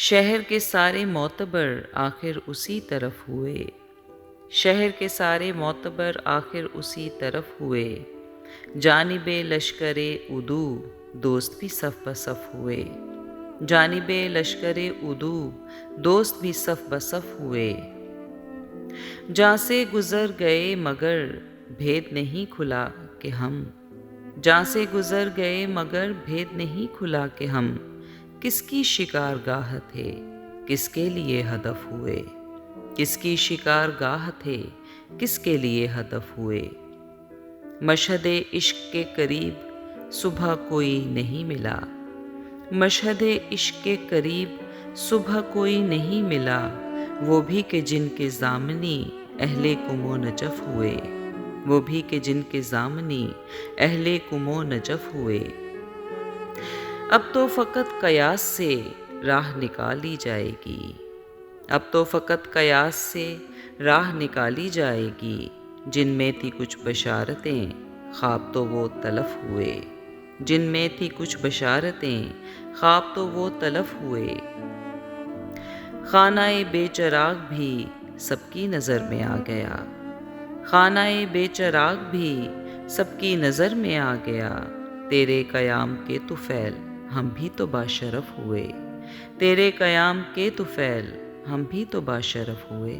شہر کے سارے معتبر آخر اسی طرف ہوئے، شہر کے سارے معتبر آخر اسی طرف ہوئے، جانب لشکر عدو دوست بھی صف بصف ہوئے، جانب لشکر عدو دوست بھی صف بصف ہوئے، جہاں سے گزر گئے مگر بھید نہیں کھلا کہ ہم، جہاں سے گزر گئے مگر بھید نہیں کھلا کہ ہم کس کی شکار گاہ تھے، کس کے لیے ہدف ہوئے، کس کی شکار گاہ تھے، کس کے لیے ہدف ہوئے۔ مشہد عشق کے قریب صبح کوئی نہیں ملا، مشہد عشق کے قریب صبح کوئی نہیں ملا، وہ بھی کہ جن کے ضامنی اہل کم و نجف ہوئے، وہ بھی کہ جن کے ضامنی اہل کم و نجف ہوئے۔ اب تو فقط قیاس سے راہ نکالی جائے گی، اب تو فقط قیاس سے راہ نکالی جائے گی، جن میں تھی کچھ بشارتیں خواب تو وہ تلف ہوئے، جن میں تھی کچھ بشارتیں خواب تو وہ تلف ہوئے۔ خانہ بے چراغ بھی سب کی نظر میں آ گیا، خانہ بے چراغ بھی سب کی نظر میں آ گیا، تیرے قیام کے طفیل ہم بھی تو باشرف ہوئے، تیرے قیام کے طفیل ہم بھی تو باشرف ہوئے۔